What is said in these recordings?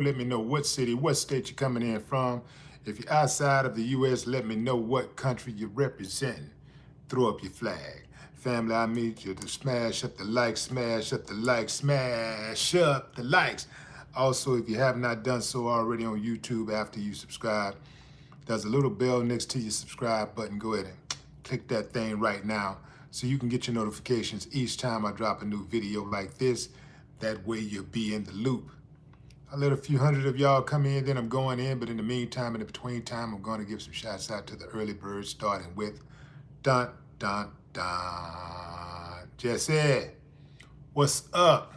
Let me know what city, what state you're coming in from. If you're outside of the U.S., let me know what country you're representing. Throw up your flag. Family, I need you to smash up the likes, smash up the likes, smash up the likes. Also, if you have not done so already on YouTube after you subscribe, there's a little bell next to your subscribe button. Go ahead and click that thing right now so you can get your notifications each time I drop a new video like this. That way you'll be in the loop. I let a few hundred of y'all come in, then I'm going in, but in the meantime, in the between time, I'm going to give some shouts out to the early birds, starting with dun, dun, dun. Jesse, what's up?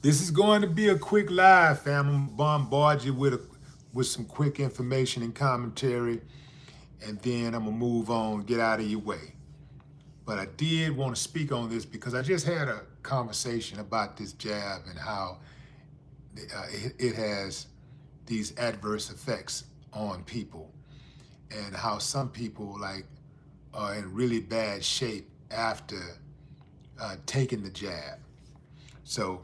This is going to be a quick live, fam. I'm gonna bombard you with some quick information and commentary, and then I'm gonna move on, get out of your way. But I did want to speak on this because I just had a conversation about this jab and how it has these adverse effects on people, and how some people are in really bad shape after taking the jab. So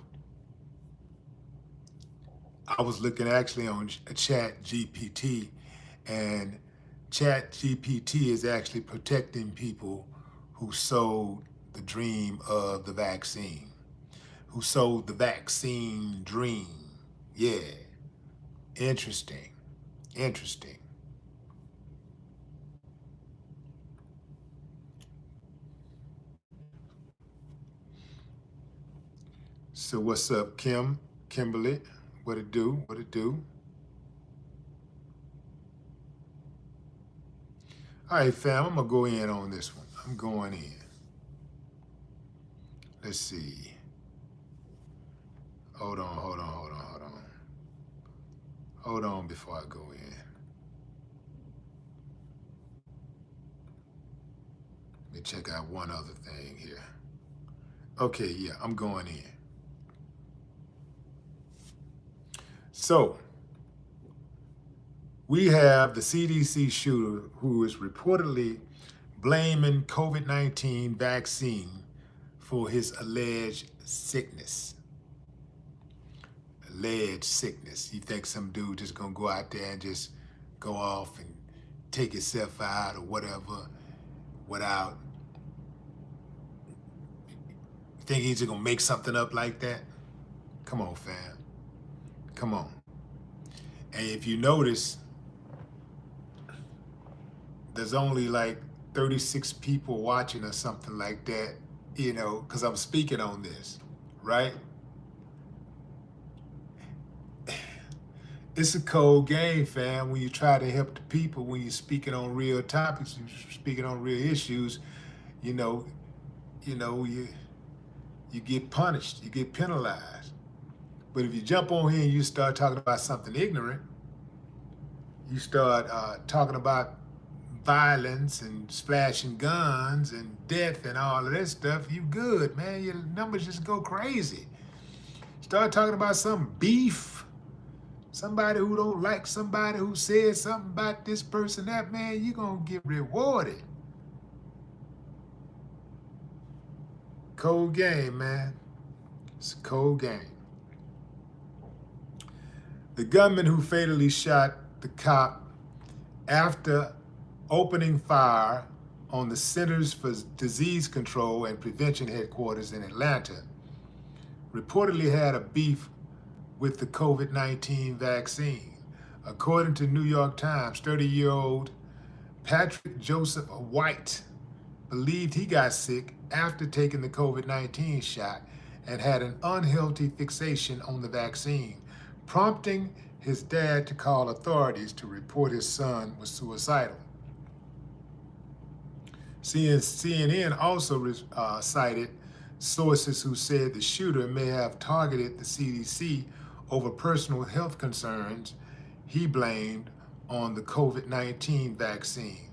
I was looking actually on Chat GPT, and Chat GPT is actually protecting people who sold the dream of the vaccine, who sold the vaccine dream. Yeah, interesting, interesting. So what's up, Kimberly? What it do, what it do? All right, fam, I'm gonna go in on this one. I'm going in. Let's see. Hold on. Hold on before I go in. Let me check out one other thing here. Okay, yeah, I'm going in. So, we have the CDC shooter who is reportedly blaming COVID-19 vaccine for his alleged sickness. Alleged sickness. You think some dude just gonna go out there and just go off and take himself out or whatever without, you think he's just gonna make something up like that? Come on, fam. Come on. And if you notice, there's only like 36 people watching or something like that, you know, because I'm speaking on this, right? It's a cold game, fam, when you try to help the people, when you're speaking on real topics, you're speaking on real issues, you get punished, you get penalized. But if you jump on here and you start talking about something ignorant, you start talking about violence and splashing guns and death and all of that stuff, you good, man. Your numbers just go crazy. Start talking about some beef, somebody who don't like somebody who said something about this person, that, man, you're gonna get rewarded. Cold game, man. It's a cold game. The gunman who fatally shot the cop after opening fire on the Centers for Disease Control and Prevention headquarters in Atlanta reportedly had a beef with the COVID-19 vaccine. According to New York Times, 30-year-old Patrick Joseph White believed he got sick after taking the COVID-19 shot and had an unhealthy fixation on the vaccine, prompting his dad to call authorities to report his son was suicidal. CNN also cited sources who said the shooter may have targeted the CDC over personal health concerns he blamed on the COVID-19 vaccine.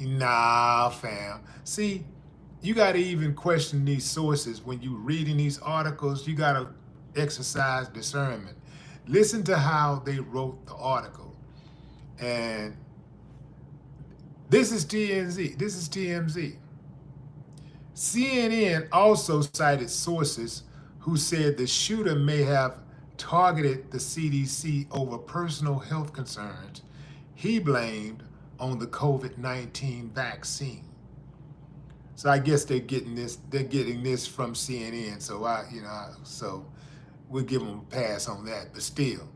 Nah, fam. See, you got to even question these sources when you reading these articles. You got to exercise discernment. Listen to how they wrote the article. And this is TMZ. This is TMZ. CNN also cited sources who said the shooter may have targeted the CDC over personal health concerns he blamed on the COVID-19 vaccine. So I guess they're getting this from CNN. So so we'll give them a pass on that. But still,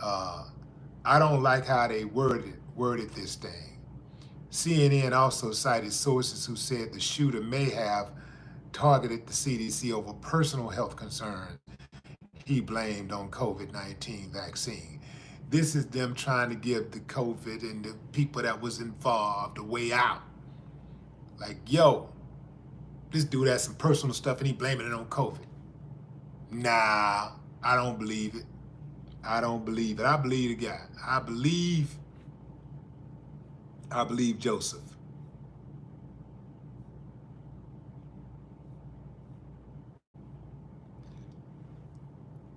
I don't like how they worded this thing. CNN also cited sources who said the shooter may have targeted the CDC over personal health concerns he blamed on COVID-19 vaccine. This is them trying to give the COVID and the people that was involved a way out. Like, yo, this dude has some personal stuff and he blaming it on COVID. Nah, I don't believe it. I don't believe it. I believe the guy. I believe Joseph.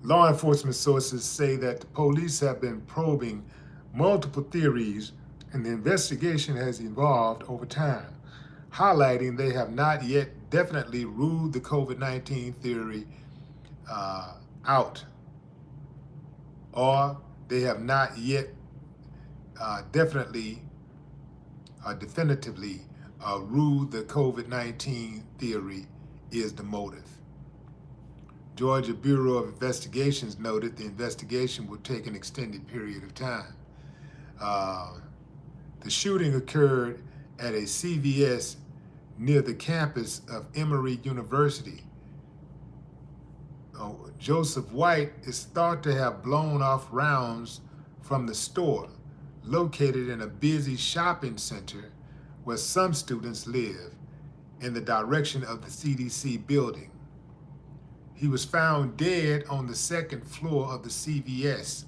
Law enforcement sources say that the police have been probing multiple theories and the investigation has evolved over time, highlighting they have not yet definitely ruled the COVID-19 theory out, or they have not yet definitively ruled the COVID-19 theory is the motive. Georgia Bureau of Investigations noted the investigation will take an extended period of time. The shooting occurred at a CVS near the campus of Emory University. Joseph White is thought to have blown off rounds from the store located in a busy shopping center where some students live in the direction of the CDC building. He was found dead on the second floor of the CVS.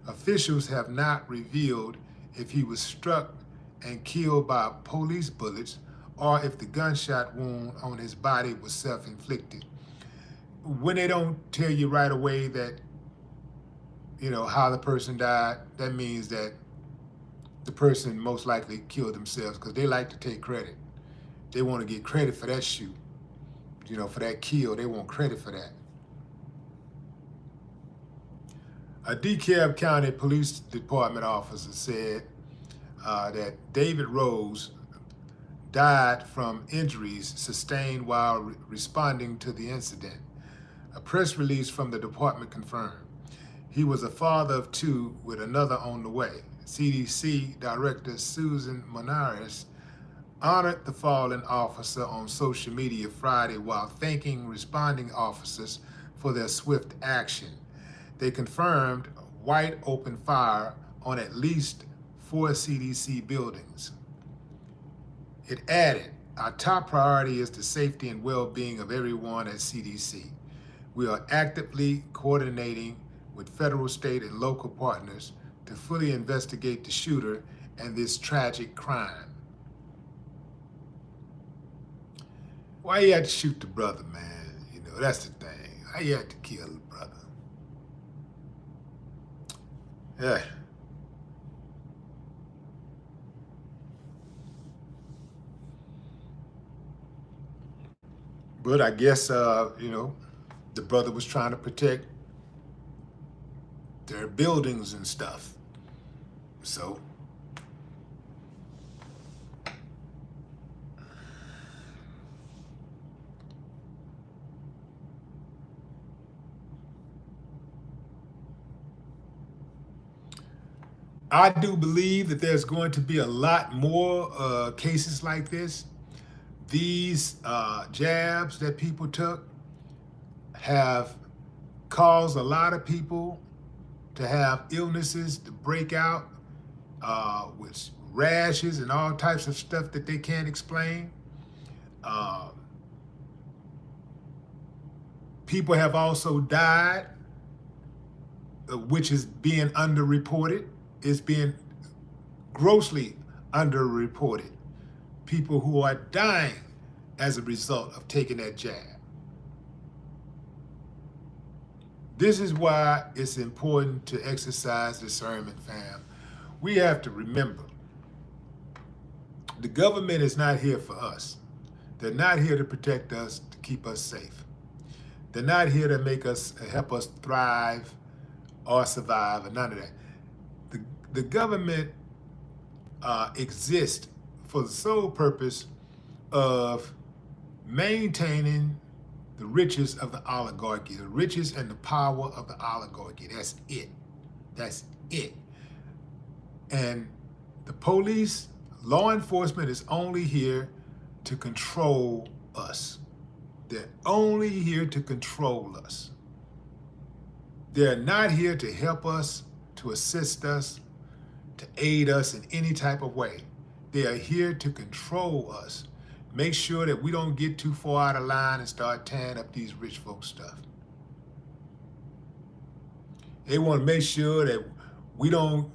Officials have not revealed if he was struck and killed by police bullets or if the gunshot wound on his body was self-inflicted. When they don't tell you right away that, how the person died, that means that the person most likely killed themselves because they like to take credit. They want to get credit for that shoot. For that kill, they want credit for that. A DeKalb County Police Department officer said that David Rose died from injuries sustained while responding to the incident. A press release from the department confirmed. He was a father of two with another on the way. CDC Director Susan Monaris honored the fallen officer on social media Friday while thanking responding officers for their swift action. They confirmed White opened fire on at least 4 CDC buildings. It added, "Our top priority is the safety and well-being of everyone at CDC. We are actively coordinating with federal, state, and local partners to fully investigate the shooter and this tragic crime." Why you had to shoot the brother, man? That's the thing. Why you had to kill the brother? Yeah. But I guess, the brother was trying to protect their buildings and stuff. So, I do believe that there's going to be a lot more cases like this. These jabs that people took have caused a lot of people to have illnesses to break out with rashes and all types of stuff that they can't explain. People have also died, which is being underreported. It's being grossly underreported. People who are dying as a result of taking that jab. This is why it's important to exercise discernment, fam. We have to remember, the government is not here for us. They're not here to protect us, to keep us safe. They're not here to help us thrive or survive or none of that. The government exists for the sole purpose of maintaining the riches of the oligarchy, the riches and the power of the oligarchy. That's it. That's it. And the police, law enforcement is only here to control us. They're only here to control us. They're not here to help us, to assist us, to aid us in any type of way. They are here to control us. Make sure that we don't get too far out of line and start tearing up these rich folks' stuff. They want to make sure that we don't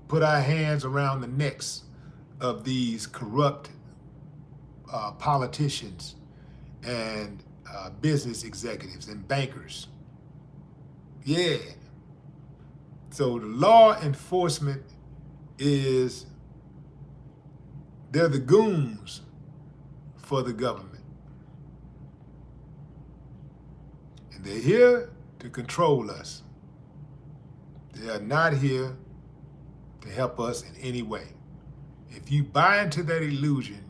put our hands around the necks of these corrupt politicians and business executives and bankers. Yeah. So the law enforcement they're the goons for the government. And they're here to control us. They are not here to help us in any way. If you buy into that illusion,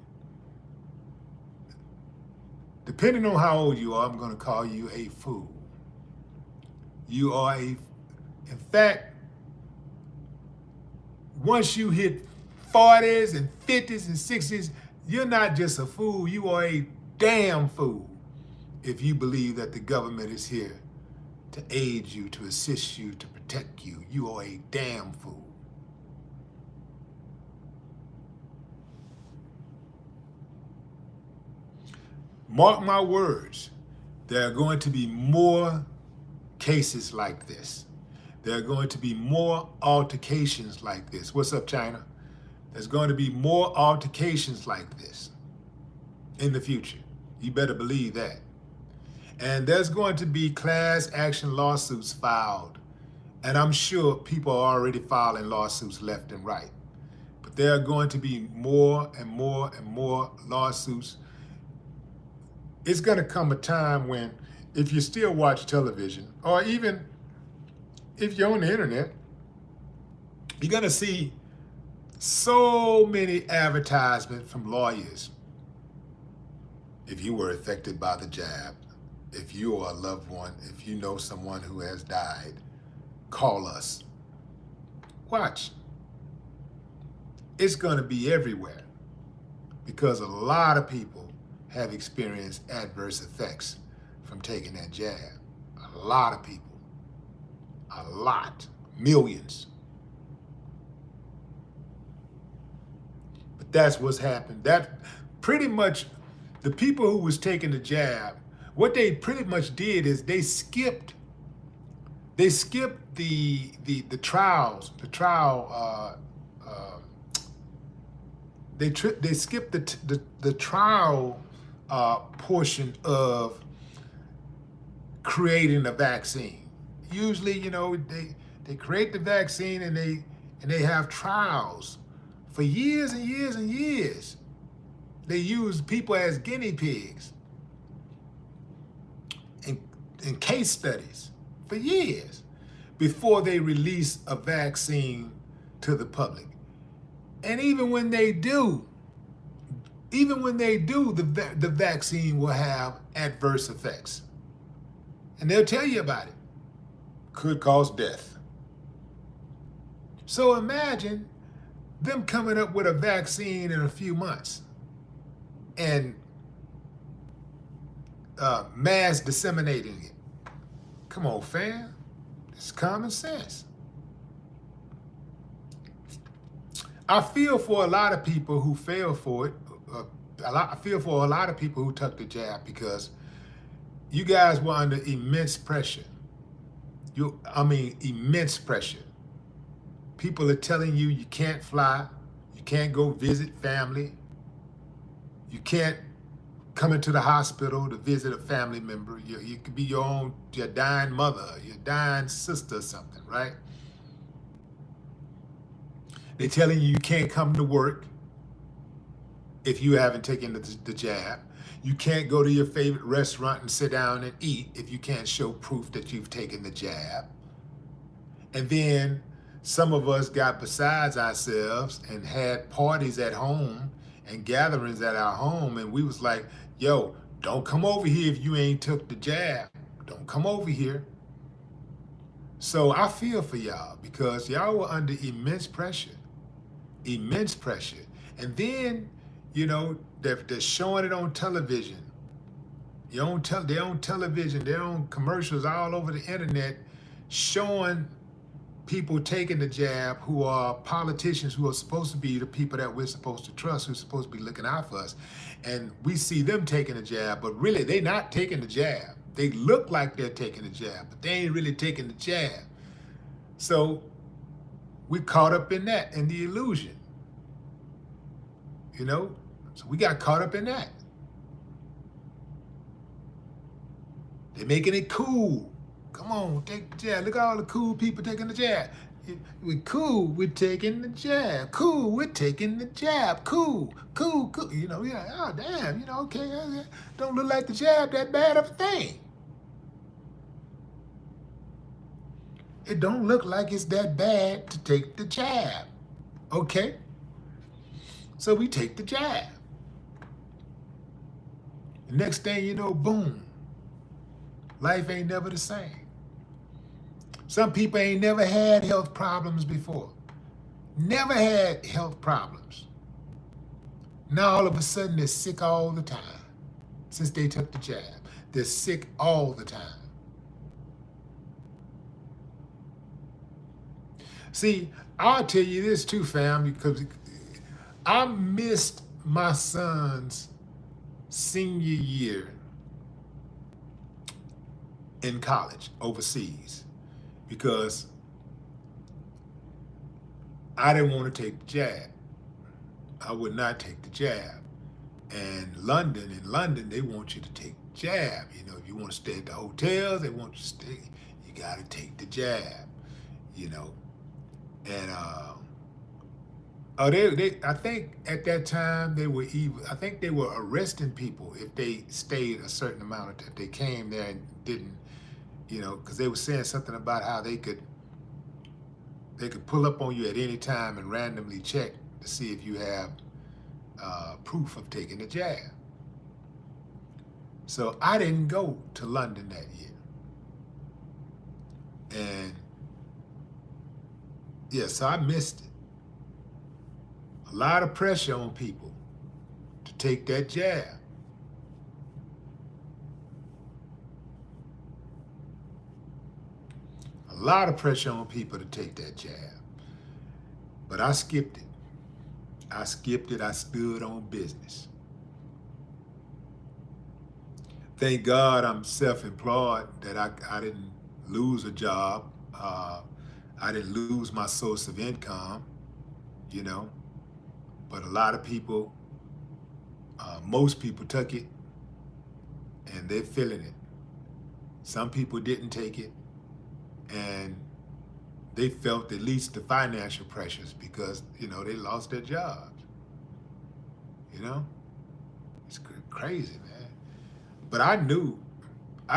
depending on how old you are, I'm going to call you a fool. You are in fact, once you hit 40s and 50s and 60s, you're not just a fool, you are a damn fool if you believe that the government is here to aid you, to assist you, to protect you. You are a damn fool. Mark my words, there are going to be more cases like this. There are going to be more altercations like this. What's up, China? There's going to be more altercations like this in the future. You better believe that. And there's going to be class action lawsuits filed. And I'm sure people are already filing lawsuits left and right. But there are going to be more and more and more lawsuits. It's going to come a time when, if you still watch television, or even if you're on the internet, you're going to see so many advertisements from lawyers. If you were affected by the jab, if you are a loved one, if you know someone who has died, call us. Watch. It's going to be everywhere because a lot of people have experienced adverse effects from taking that jab. A lot of people. A lot. Millions. But that's what's happened. That pretty much, the people who was taking the jab, what they pretty much did is they skipped the trials, they skipped the trial portion of creating a vaccine. Usually, you know, they create the vaccine and they have trials for years and years and years. They use people as guinea pigs in case studies for years before they release a vaccine to the public. And even when they do, the vaccine will have adverse effects. And they'll tell you about it. Could cause death. So imagine them coming up with a vaccine in a few months and mass disseminating it. Come on, fam. It's common sense. I feel for a lot of people who fell for it. I feel for a lot of people who took the jab because you guys were under immense pressure. Immense pressure. People are telling you you can't fly, you can't go visit family, you can't come into the hospital to visit a family member. You could be your dying mother, your dying sister or something, right? They're telling you can't come to work if you haven't taken the jab. You can't go to your favorite restaurant and sit down and eat if you can't show proof that you've taken the jab. And then some of us got besides ourselves and had parties at home and gatherings at our home. And we was like, yo, don't come over here if you ain't took the jab. Don't come over here. So I feel for y'all because y'all were under immense pressure. Immense pressure. And then, you know, they're showing it on television. They're on television, they're on commercials all over the internet showing people taking the jab who are politicians who are supposed to be the people that we're supposed to trust, who's supposed to be looking out for us. And we see them taking the jab, but really they're not taking the jab. They look like they're taking the jab, but they ain't really taking the jab. So we caught up in that, in the illusion. You know, so we got caught up in that. They're making it cool. Come on, take the jab. Look at all the cool people taking the jab. We're cool, we're taking the jab. Cool, we're taking the jab. Cool, cool, cool. You know, yeah, oh damn, you know, okay, don't look like the jab that bad of a thing. It don't look like it's that bad to take the jab. Okay? So we take the jab. The next thing you know, boom. Life ain't never the same. Some people ain't never had health problems before. Never had health problems. Now all of a sudden they're sick all the time since they took the jab. They're sick all the time. See, I'll tell you this too, fam, because I missed my son's senior year in college overseas because I didn't want to take the jab. I would not take the jab. And in London, they want you to take the jab. You know, if you want to stay at the hotels, they want you to stay, you got to take the jab, you know. And I think at that time I think they were arresting people if they stayed a certain amount of time. They came there and didn't, you know, because they were saying something about how they could pull up on you at any time and randomly check to see if you have proof of taking the jab. So I didn't go to London that year. And yeah, so I missed it. A lot of pressure on people to take that jab. A lot of pressure on people to take that jab. But I skipped it. I stood on business. Thank God I'm self-employed, that I didn't lose a job. I didn't lose my source of income, you know. But a lot of people, most people took it and they're feeling it. Some people didn't take it and they felt at least the financial pressures because, you know, they lost their jobs. You know, it's crazy, man. But I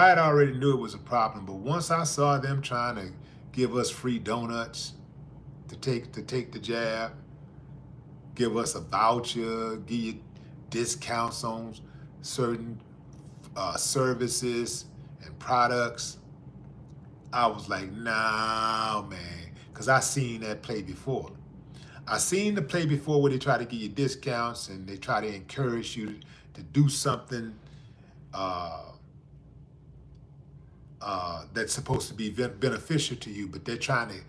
had already knew it was a problem. But once I saw them trying to give us free donuts to take the jab, give us a voucher, give you discounts on certain services and products, I was like, nah, man, because I seen that play before. I seen the play before where they try to give you discounts and they try to encourage you to do something that's supposed to be beneficial to you, but they're trying to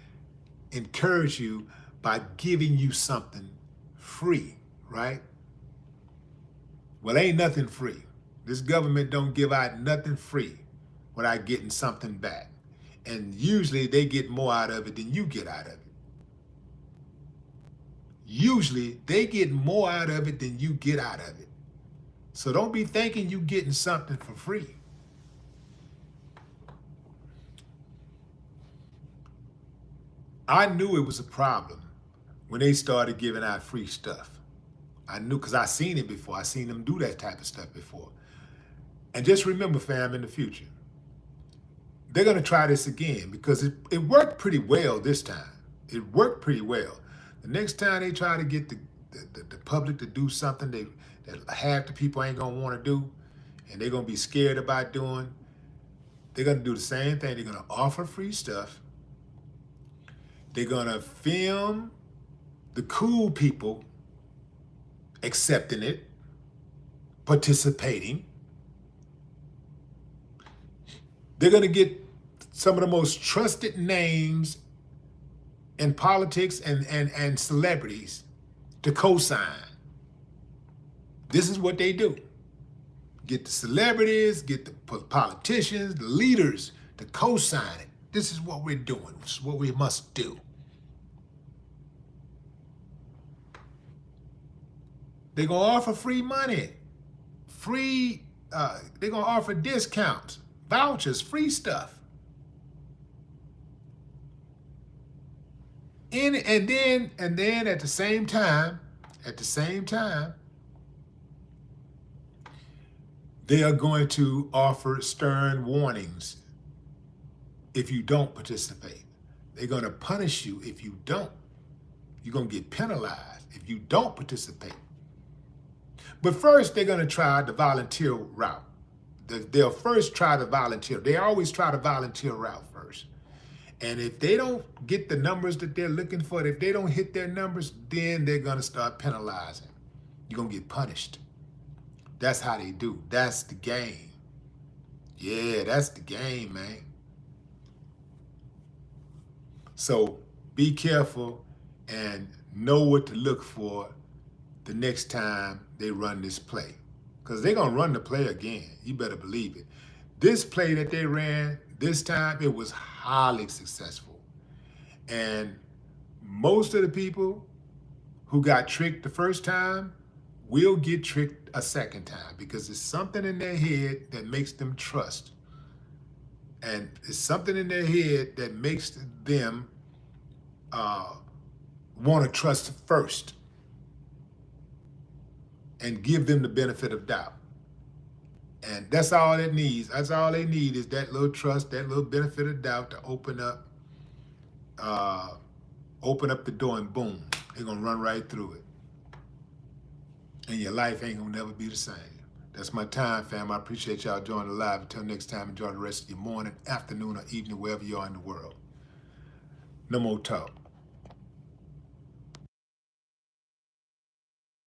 encourage you by giving you something free, right? Well, ain't nothing free. This government don't give out nothing free without getting something back. And usually they get more out of it than you get out of it. Usually they get more out of it than you get out of it. So don't be thinking you getting something for free. I knew it was a problem when they started giving out free stuff. I knew because I seen it before. I seen them do that type of stuff before. And just remember, fam, in the future, they're going to try this again because it worked pretty well this time. It worked pretty well. The next time they try to get the public to do something that half the people ain't going to want to do, and they're going to be scared about doing, they're going to do the same thing. They're going to offer free stuff. They're going to film the cool people accepting it, participating. They're going to get some of the most trusted names in politics and celebrities to co-sign. This is what they do. Get the celebrities, get the politicians, the leaders to co-sign it. This is what we're doing. This is what we must do. They're going to offer free money, they're going to offer discounts, vouchers, free stuff. And then at the same time, they are going to offer stern warnings if you don't participate. They're going to punish you if you don't. You're going to get penalized if you don't participate. But first, they're going to try the volunteer route. They'll first try the volunteer. They always try the volunteer route first. And if they don't get the numbers that they're looking for, if they don't hit their numbers, then they're going to start penalizing. You're going to get punished. That's how they do. That's the game. Yeah, that's the game, man. So be careful and know what to look for the next time they run this play. Because they're going to run the play again. You better believe it. This play that they ran this time, it was highly successful. And most of the people who got tricked the first time will get tricked a second time because there's something in their head that makes them trust. And it's something in their head that makes them want to trust first and give them the benefit of doubt. And that's all it needs. That's all they need is that little trust, that little benefit of doubt to open up the door, and boom, they're gonna run right through it. And your life ain't gonna never be the same. That's my time, fam. I appreciate y'all joining the live. Until next time, enjoy the rest of your morning, afternoon, or evening, wherever you are in the world. No more talk.